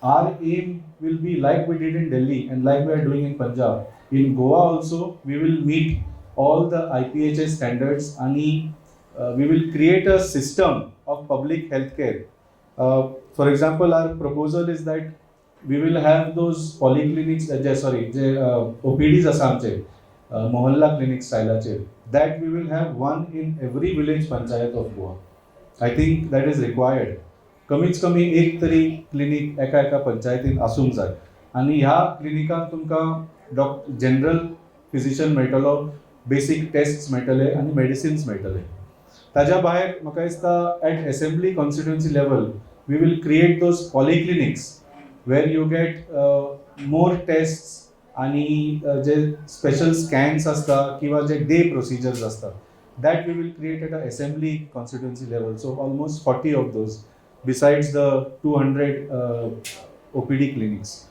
our aim will be like we did in Delhi and like we are doing in Punjab. In Goa also, we will meet all the IPHS standards and we will create a system of public healthcare. For example, our proposal is that we will have those polyclinics, OPDs Assamche, Mohalla clinics style, that we will have one in every village panchayat of Goa. I think that is required. कमीच कमी एक तरी clinic एका एका पंचायतीन आसूंक जाय आनी ह्या क्लिनिकान तुमकां जनरल फिजिशियन मेळटलो, बेसीक टेस्ट्स मेळटले आनी मेडिसिन्स मेळटले. ताज्या भायर म्हाका दिसता at assembly constituency level we will create those polyclinics where you get more tests आनी जे स्पेशल स्कॅन्स आसता किंवा जे डे प्रोसिजर्स आसता that we will create at an assembly constituency level. So almost 40 of those, besides the 200 OPD clinics.